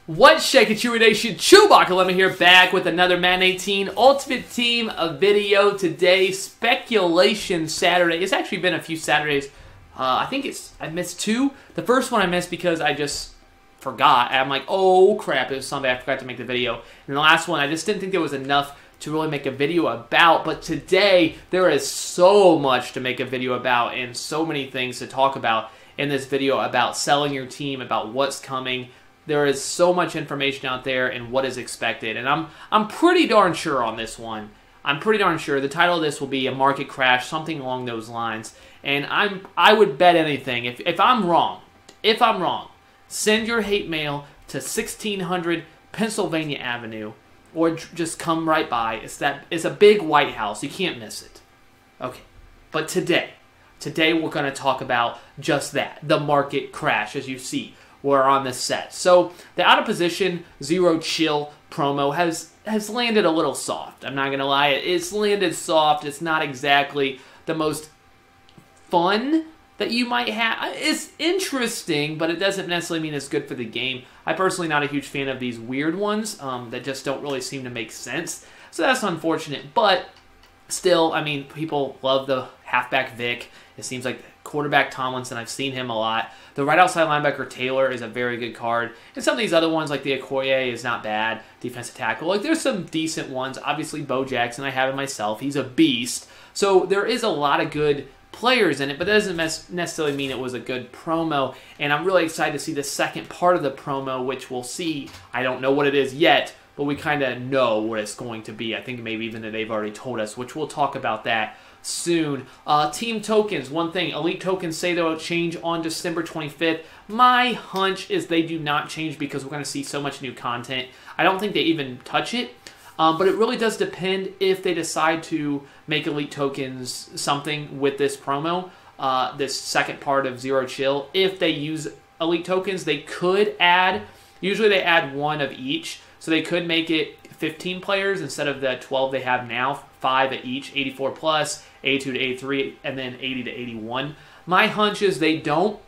What's shaking, Chewie Nation? ChewbaccaLemma here, back with another Madden 18 Ultimate Team video today. Speculation Saturday. It's actually been a few Saturdays. I missed two. The first one I missed because I just forgot. I'm like, oh crap, it was Sunday. I forgot to make the video. And the last one, I just didn't think there was enough to really make a video about. But today, there is so much to make a video about and so many things to talk about in this video about selling your team, about what's coming. There is so much information out there and what is expected. And I'm pretty darn sure on this one. I'm pretty darn sure the title of this will be a market crash, something along those lines. And I would bet anything. If I'm wrong, send your hate mail to 1600 Pennsylvania Avenue, or just come right by. It's a big White House. You can't miss it. Okay, but today we're going to talk about just that, the market crash, as you see. We're on this set. So the out of position zero chill promo has landed a little soft. I'm not gonna lie, it's landed soft. It's not exactly the most fun that you might have. It's interesting, but it doesn't necessarily mean it's good for the game. I'm personally not a huge fan of these weird ones that just don't really seem to make sense. So that's unfortunate, but still, I mean, people love the halfback Vic. It seems like quarterback Tomlinson, I've seen him a lot. The right outside linebacker Taylor is a very good card. And some of these other ones, like the Okoye, is not bad. Defensive tackle. Like, there's some decent ones. Obviously, Bo Jackson, I have him myself. He's a beast. So there is a lot of good players in it, but that doesn't necessarily mean it was a good promo. And I'm really excited to see the second part of the promo, which we'll see. I don't know what it is yet, but we kind of know what it's going to be. I think maybe even that they've already told us, which we'll talk about that soon. Team tokens, one thing. Elite tokens say they'll change on December 25th. My hunch is they do not change because we're going to see so much new content. I don't think they even touch it. But it really does depend if they decide to make elite tokens something with this promo, this second part of Zero Chill. If they use elite tokens, they could add, usually they add one of each. So they could make it 15 players instead of the 12 they have now, 5 at each, 84 plus, 82 to 83, and then 80 to 81. My hunch is they don't,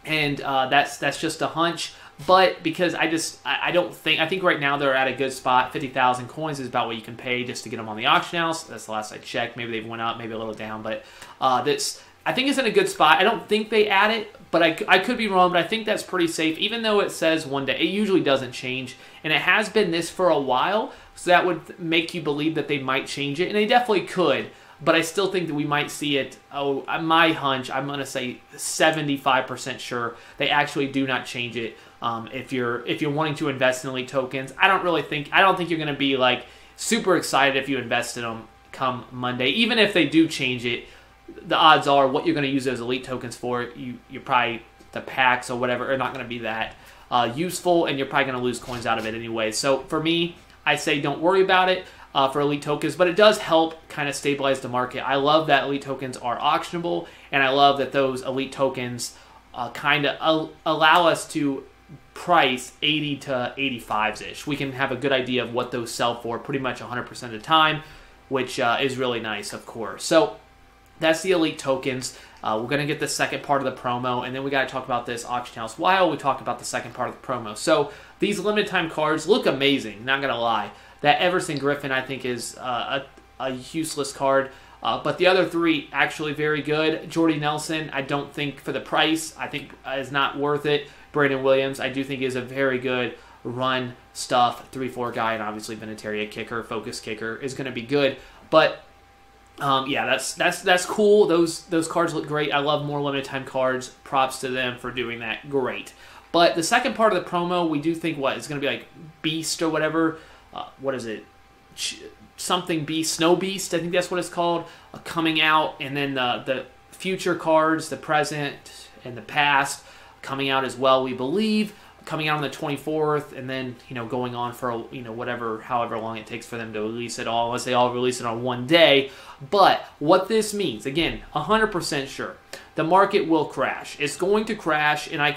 and that's just a hunch. But because I think right now they're at a good spot. 50,000 coins is about what you can pay just to get them on the auction house. That's the last I checked. Maybe they've went up, maybe a little down, but I think it's in a good spot. I don't think they add it, but I could be wrong, but I think that's pretty safe. Even though it says one day, it usually doesn't change, and it has been this for a while, so that would make you believe that they might change it, and they definitely could, but I still think that we might see it. Oh, my hunch, I'm going to say 75% sure they actually do not change it. If you're wanting to invest in elite tokens, I don't think you're going to be like super excited if you invest in them come Monday. Even if they do change it, the odds are what you're going to use those elite tokens for, you're probably, the packs or whatever, are not going to be that useful, and you're probably going to lose coins out of it anyway. So for me, I say don't worry about it for elite tokens, but it does help kind of stabilize the market. I love that elite tokens are auctionable, and I love that those elite tokens kind of allow us to price 80 to 85s-ish. We can have a good idea of what those sell for pretty much 100% of the time, which is really nice, of course. So that's the elite tokens. We're going to get the second part of the promo, and then we got to talk about this auction house while we talk about the second part of the promo. So these limited time cards look amazing, not going to lie. That Everson Griffin, I think, is a useless card. But the other three, actually very good. Jordy Nelson, I don't think for the price, I think is not worth it. Brandon Williams, I do think is a very good run stuff 3-4 guy, and obviously Vinatieri, a kicker, focus kicker, is going to be good. But yeah, that's cool. Those cards look great. I love more limited time cards. Props to them for doing that. Great. But the second part of the promo, we do think it's going to be like Beast or whatever. What is it? Something Beast, Snow Beast. I think that's what it's called. Coming out, and then the future cards, the present and the past, coming out as well. We believe coming out on the 24th, and then going on for however long it takes for them to release it all, unless they all release it on one day. But what this means, again, 100% sure, the market will crash. It's going to crash, and I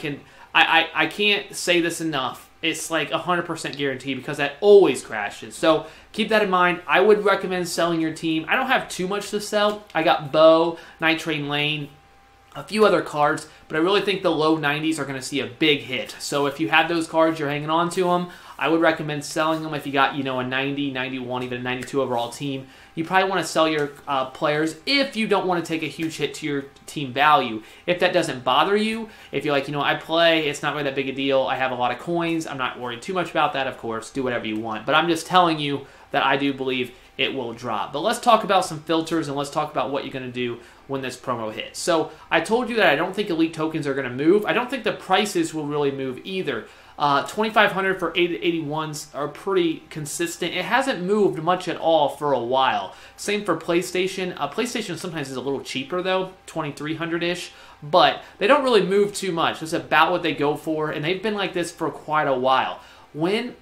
can't say this enough. It's like 100% guarantee because that always crashes. So keep that in mind. I would recommend selling your team. I don't have too much to sell. I got Bo, Night Train Lane, a few other cards, but I really think the low 90s are going to see a big hit. So if you have those cards, you're hanging on to them, I would recommend selling them. If you got, you know, a 90, 91, even a 92 overall team, you probably want to sell your players if you don't want to take a huge hit to your team value. If that doesn't bother you, if you're like, you know, I play, it's not really that big a deal, I have a lot of coins, I'm not worried too much about that, of course, do whatever you want. But I'm just telling you that I do believe it will drop. But let's talk about some filters, and let's talk about what you're going to do when this promo hits. So I told you that I don't think elite tokens are going to move. I don't think the prices will really move either. 2,500 for 80-81s are pretty consistent. It hasn't moved much at all for a while. Same for PlayStation. PlayStation sometimes is a little cheaper though, 2,300-ish, but they don't really move too much. It's about what they go for, and they've been like this for quite a while. When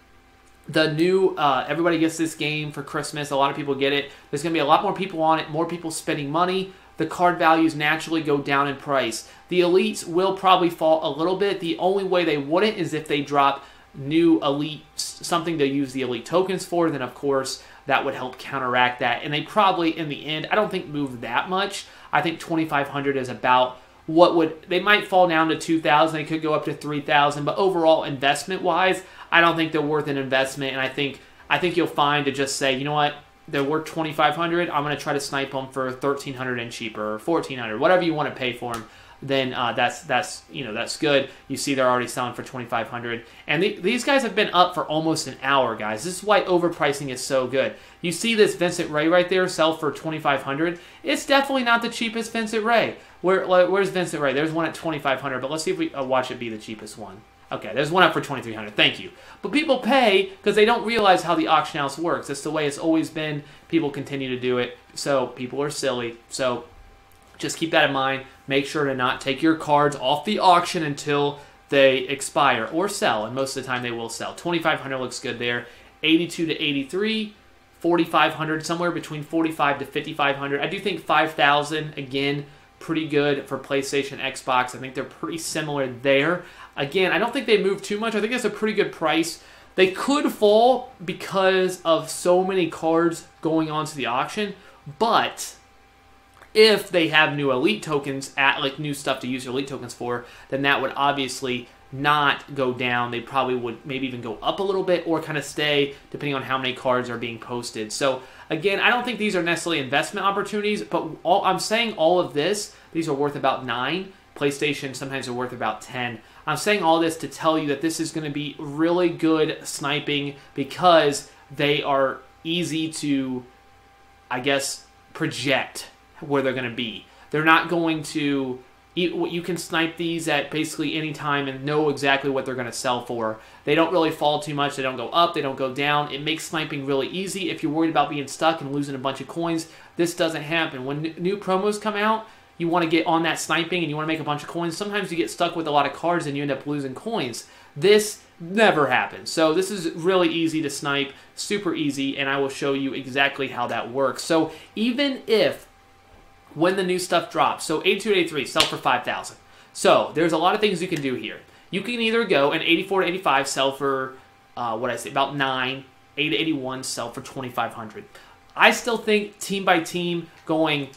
the new, everybody gets this game for Christmas, a lot of people get it, there's going to be a lot more people on it, more people spending money, the card values naturally go down in price. The elites will probably fall a little bit. The only way they wouldn't is if they drop new elite, something to use the elite tokens for, then of course that would help counteract that. And they probably, in the end, I don't think move that much. I think 2,500 is about what would, they might fall down to 2,000, they could go up to 3,000, but overall investment-wise, I don't think they're worth an investment, and I think you'll find to just say, you know what, they're worth 2,500. I'm going to try to snipe them for 1,300 and cheaper, or 1,400, whatever you want to pay for them. Then that's good. You see, they're already selling for 2,500, and these guys have been up for almost an hour, guys. This is why overpricing is so good. You see this Vincent Ray right there sell for 2,500. It's definitely not the cheapest Vincent Ray. Where's Vincent Ray? There's one at 2,500, but let's see if we watch it be the cheapest one. Okay, there's one up for 2,300. Thank you. But people pay because they don't realize how the auction house works. It's the way it's always been. People continue to do it, so people are silly. So just keep that in mind. Make sure to not take your cards off the auction until they expire or sell, and most of the time they will sell. 2,500 looks good there. 82 to 83, 4,500, somewhere between 45 to 5,500. I do think 5,000, again, pretty good for PlayStation, Xbox. I think they're pretty similar there. Again, I don't think they move too much. I think that's a pretty good price. They could fall because of so many cards going onto the auction, but if they have new elite tokens, like new stuff to use your elite tokens for, then that would obviously not go down. They probably would maybe even go up a little bit or kind of stay depending on how many cards are being posted. So again, I don't think these are necessarily investment opportunities, but I'm saying all of this, these are worth about 9. PlayStation sometimes are worth about 10. I'm saying all this to tell you that this is going to be really good sniping because they are easy to, I guess, project where they're going to be. They're not going to, you can snipe these at basically any time and know exactly what they're going to sell for. They don't really fall too much. They don't go up. They don't go down. It makes sniping really easy. If you're worried about being stuck and losing a bunch of coins, this doesn't happen. When new promos come out, you want to get on that sniping and you want to make a bunch of coins. Sometimes you get stuck with a lot of cards and you end up losing coins. This never happens. So this is really easy to snipe, super easy, and I will show you exactly how that works. So even if when the new stuff drops, so 82 to 83, sell for 5,000. So there's a lot of things you can do here. You can either go and 84 to 85, sell for, about 9, 80 to 81, sell for 2,500. I still think team by team going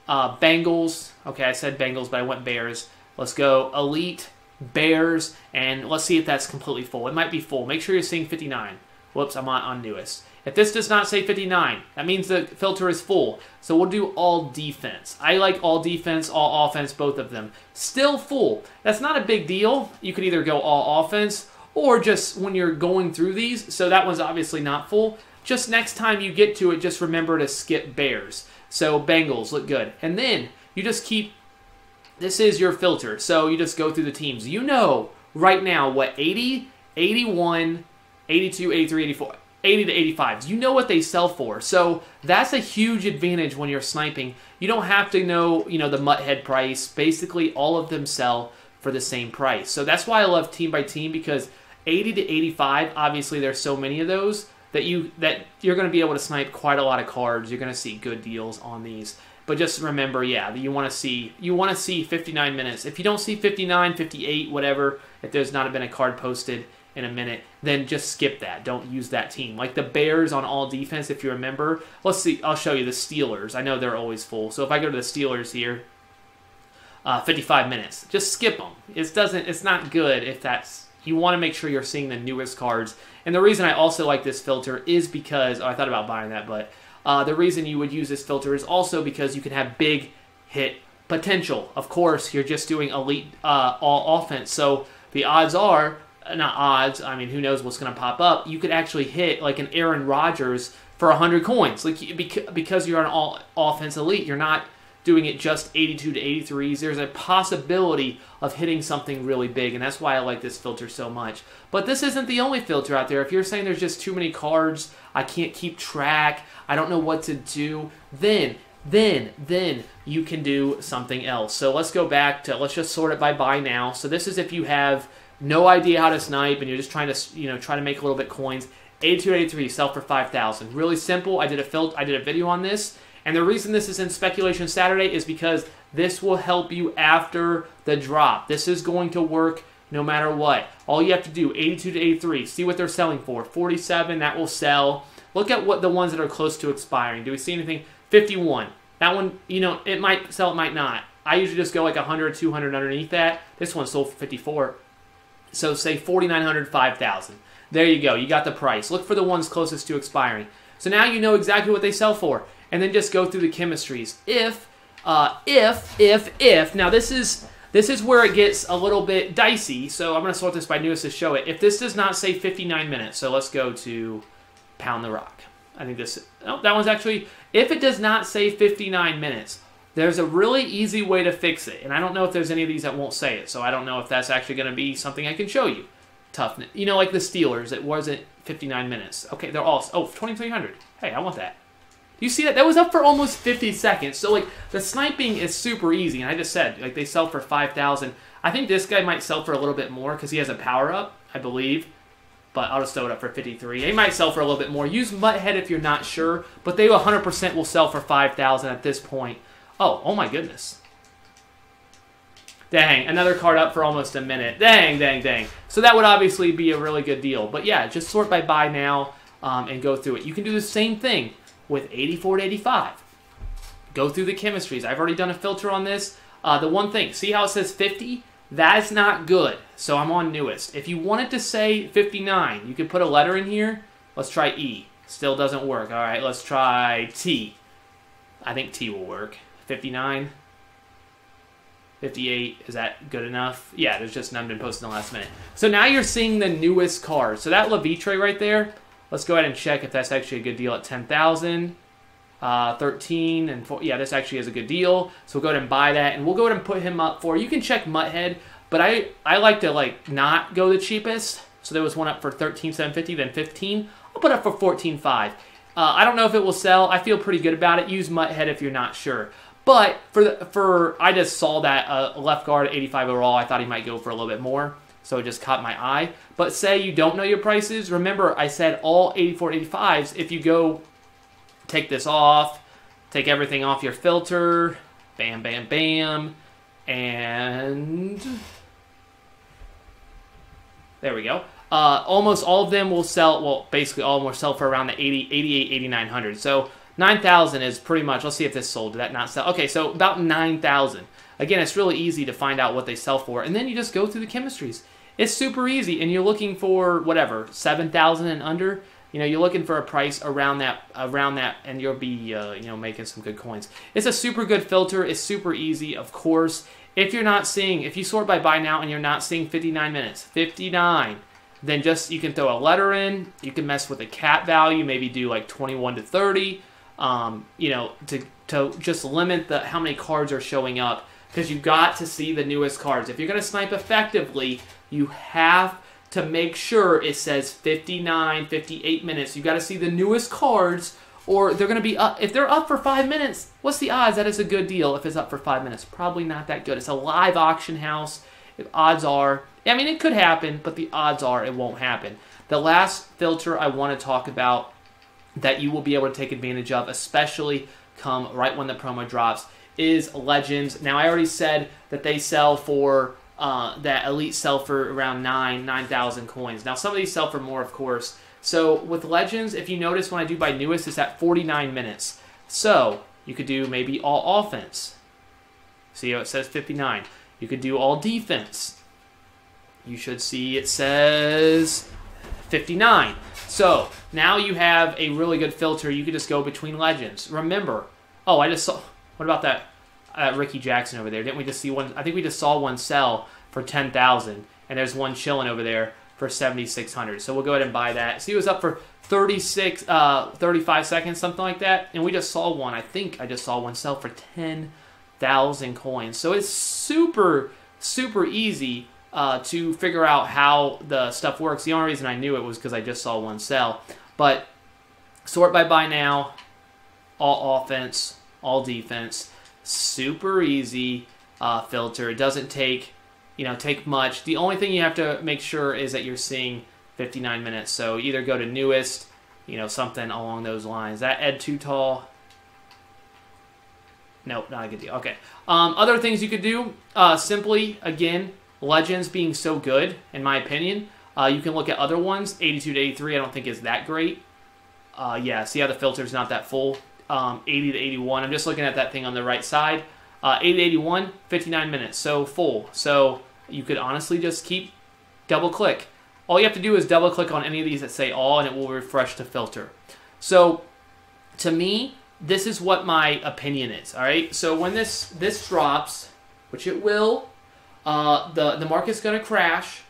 Bengals. Okay, I said Bengals, but I went Bears. Let's go Elite, Bears, and let's see if that's completely full. It might be full. Make sure you're seeing 59. Whoops, I'm on newest. If this does not say 59, that means the filter is full. So we'll do all defense. I like all defense, all offense, both of them. Still full. That's not a big deal. You could either go all offense or just when you're going through these. So that one's obviously not full. Just next time you get to it, just remember to skip Bears. So Bengals look good. And then you just keep, this is your filter. So you just go through the teams. You know right now what 80, 81, 82, 83, 84, 80 to 85s. You know what they sell for. So that's a huge advantage when you're sniping. You don't have to know, the Mutthead price. Basically, all of them sell for the same price. So that's why I love team by team, because 80 to 85, obviously there's so many of those that you're going to be able to snipe quite a lot of cards. You're going to see good deals on these. But just remember, you want to see 59 minutes. If you don't see 59, 58, whatever, if there's not been a card posted in a minute, then just skip that. Don't use that team. Like the Bears on all defense, if you remember. Let's see, I'll show you the Steelers. I know they're always full. So if I go to the Steelers here, 55 minutes. Just skip them. It's not good if that's, you want to make sure you're seeing the newest cards. And the reason I also like this filter is because, I thought about buying that, but the reason you would use this filter is also because you can have big hit potential. Of course, you're just doing elite all offense, so the odds are, not odds, I mean, who knows what's going to pop up, you could actually hit like an Aaron Rodgers for 100 coins. Like, because you're an all offense elite, you're not doing it just 82 to 83s. There's a possibility of hitting something really big, and that's why I like this filter so much. But this isn't the only filter out there. If you're saying there's just too many cards, I can't keep track, I don't know what to do, then you can do something else. So let's go back to, let's just sort it by buy now. So this is if you have no idea how to snipe and you're just trying to, try to make a little bit coins. 82 to 83, sell for 5,000. Really simple. I did a video on this. And the reason this is in Speculation Saturday is because this will help you after the drop. This is going to work no matter what. All you have to do, 82 to 83, see what they're selling for. 47, that will sell. Look at what the ones that are close to expiring. Do we see anything? 51. That one, it might sell, it might not. I usually just go like 100, 200 underneath that. This one sold for 54. So say 4,900, 5,000. There you go. You got the price. Look for the ones closest to expiring. So now you know exactly what they sell for. And then just go through the chemistries. If, now this is where it gets a little bit dicey, so I'm going to sort this by newest to show it. If this does not say 59 minutes, so let's go to Pound the Rock. I think this, oh, that one's actually, if it does not say 59 minutes, there's a really easy way to fix it. And I don't know if there's any of these that won't say it, so I don't know if that's actually going to be something I can show you. Toughness. Like the Steelers, it wasn't 59 minutes. Okay, they're all, 2,300. Hey, I want that. Do you see that? That was up for almost 50 seconds. So, like, the sniping is super easy. And I just said, like, they sell for 5,000. I think this guy might sell for a little bit more because he has a power-up, I believe. But I'll just throw it up for 53. They might sell for a little bit more. Use Mutthead if you're not sure. But they 100% will sell for 5,000 at this point. Oh my goodness. Dang, another card up for almost a minute. Dang. So that would obviously be a really good deal. But yeah, just sort by buy now and go through it. You can do the same thing with 84 to 85. Go through the chemistries. I've already done a filter on this. The one thing, see how it says 50? That's not good. So I'm on newest. If you want it to say 59, you can put a letter in here. Let's try E. Still doesn't work. All right, let's try T. I think T will work. 59. 58, is that good enough? Yeah, there's just none been posted in the last minute. So now you're seeing the newest card. So that Levitre right there, let's go ahead and check if that's actually a good deal at 10,000. 13 and 4. Yeah, this actually is a good deal. So we'll go ahead and buy that, and we'll go ahead and put him up for, you can check Mutthead, but I like to not go the cheapest. So there was one up for 13,750, then 15. I'll put it up for 14,500. I don't know if it will sell. I feel pretty good about it. Use Mutthead if you're not sure. But I just saw that left guard 85 overall. I thought he might go for a little bit more, so it just caught my eye. But say you don't know your prices. Remember, I said all 84 85s. If you go take this off, take everything off your filter, bam, bam, bam, and there we go. Almost all of them will sell, well, basically all of them will sell for around the 88, 8,900. So 9,000 is pretty much, let's see if this sold. Did that not sell? Okay, so about 9,000. Again, it's really easy to find out what they sell for, and then you just go through the chemistries. It's super easy, and you're looking for, whatever, 7,000 and under. You're looking for a price around that, and you'll be, making some good coins. It's a super good filter. It's super easy, of course. If you sort by buy now and you're not seeing 59 minutes, 59, then you can throw a letter in. You can mess with the cap value, maybe do like 21 to 30. To just limit how many cards are showing up, because you got to see the newest cards. If you're going to snipe effectively, you have to make sure it says 59, 58 minutes. You got to see the newest cards, or they're going to be up. If they're up for 5 minutes, what's the odds that it's a good deal if it's up for 5 minutes? Probably not that good. It's a live auction house. Odds are, it could happen, but the odds are it won't happen. The last filter I want to talk about that you will be able to take advantage of, especially come right when the promo drops, is Legends. Now, I already said that they sell for, that Elite sell for around 9,000 coins. Now, some of these sell for more, of course. So, with Legends, if you notice when I do by newest, it's at 49 minutes. So, you could do maybe all offense. See how it says 59. You could do all defense. You should see it says 59. So now you have a really good filter. You can just go between legends. Remember, oh, I just saw, what about that Ricky Jackson over there? Didn't we just see one? I think we just saw one sell for 10,000, and there's one chilling over there for 7,600. So we'll go ahead and buy that. See, it was up for 35 seconds, something like that, and we just saw one. I think I just saw one sell for 10,000 coins. So it's super, super easy to figure out how the stuff works. The only reason I knew it was because I just saw one sell. But sort by buy now, all offense, all defense, super easy filter. It doesn't take much. The only thing you have to make sure is that you're seeing 59 minutes. So either go to newest, something along those lines. That Ed Too Tall. Nope, not a good deal. Okay. Other things you could do, simply, again, Legends being so good, in my opinion. You can look at other ones. 82 to 83 I don't think is that great. Yeah, see how the filter's not that full. 80 to 81. I'm just looking at that thing on the right side. 80 to 81, 59 minutes, so full. So you could honestly just keep double-click. All you have to do is double-click on any of these that say all, and it will refresh the filter. So to me, this is what my opinion is, all right? So when this drops, which it will, the market's going to crash.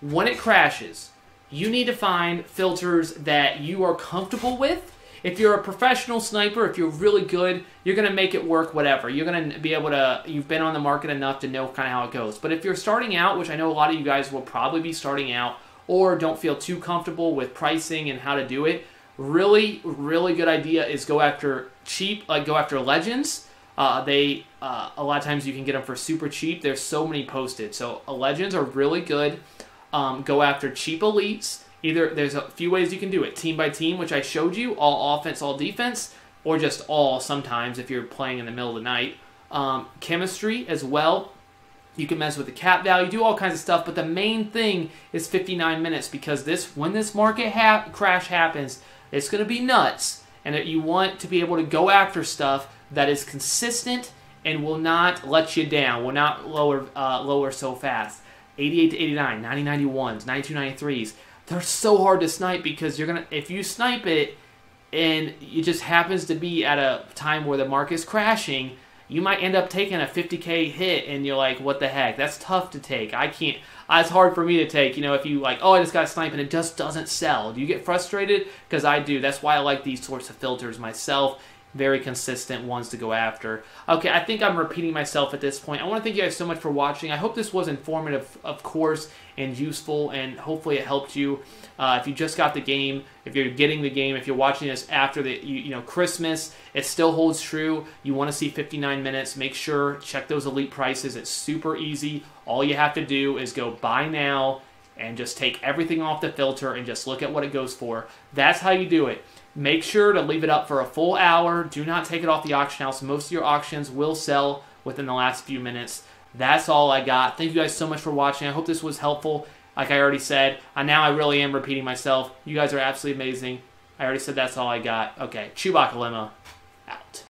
When it crashes, you need to find filters that you are comfortable with. If you're a professional sniper, if you're really good, you're going to make it work whatever. You're going to be able to, you've been on the market enough to know kind of how it goes. But if you're starting out, which I know a lot of you guys will probably be starting out, or don't feel too comfortable with pricing and how to do it, really, really good idea is go after cheap, like go after legends. A lot of times you can get them for super cheap. There's so many posted. So legends are really good. Go after cheap elites. Either there's a few ways you can do it. Team by team, which I showed you, all offense, all defense, or just all sometimes if you're playing in the middle of the night. Chemistry as well. You can mess with the cap value, do all kinds of stuff, but the main thing is 59 minutes because when this market crash happens, it's going to be nuts. And you want to be able to go after stuff that is consistent and will not let you down, will not lower so fast. 88 to 89, 90, 91s, 92, 93s. They're so hard to snipe because if you snipe it and it just happens to be at a time where the market's crashing, you might end up taking a 50K hit and you're like, what the heck? That's tough to take. I can't. It's hard for me to take. If you like, oh, I just got to snipe and it just doesn't sell. Do you get frustrated? Because I do. That's why I like these sorts of filters myself. Very consistent ones to go after. Okay, I think I'm repeating myself at this point. I want to thank you guys so much for watching. I hope this was informative, of course, and useful, and hopefully it helped you. If you just got the game, if you're getting the game, if you're watching this after the Christmas, it still holds true. You want to see 59 minutes. Make sure, check those elite prices. It's super easy. All you have to do is go buy now and just take everything off the filter and just look at what it goes for. That's how you do it. Make sure to leave it up for a full hour. Do not take it off the auction house. Most of your auctions will sell within the last few minutes. That's all I got. Thank you guys so much for watching. I hope this was helpful. Like I already said, now I really am repeating myself. You guys are absolutely amazing. I already said that's all I got. Okay, ChewbaccaLemma out.